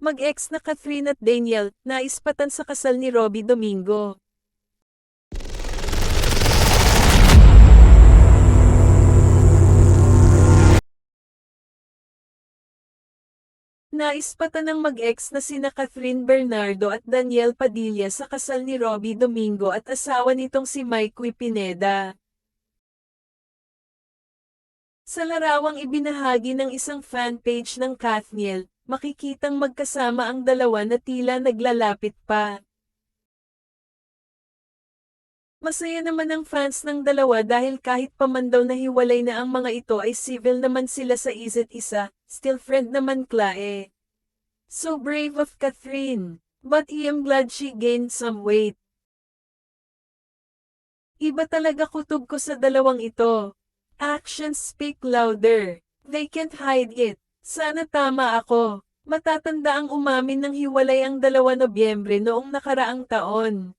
Mag-ex na Catherine at Daniel, naispatan sa kasal ni Robbie Domingo. Naispatan ng mag-ex na sina Catherine Bernardo at Daniel Padilla sa kasal ni Robbie Domingo at asawa nitong si Mikey Pineda. Sa larawang ibinahagi ng isang fanpage ng Kathniel, makikitang magkasama ang dalawa na tila naglalapit pa. Masaya naman ang fans ng dalawa dahil kahit pa man daw nahiwalay na ang mga ito ay civil naman sila sa isa't isa, still friend naman Klae. So brave of Catherine. But I am glad she gained some weight. Iba talaga kutob ko sa dalawang ito. Actions speak louder. They can't hide it. Sana tama ako. Matatanda ang umamin ng hiwalay ang 2 Nobyembre noong nakaraang taon.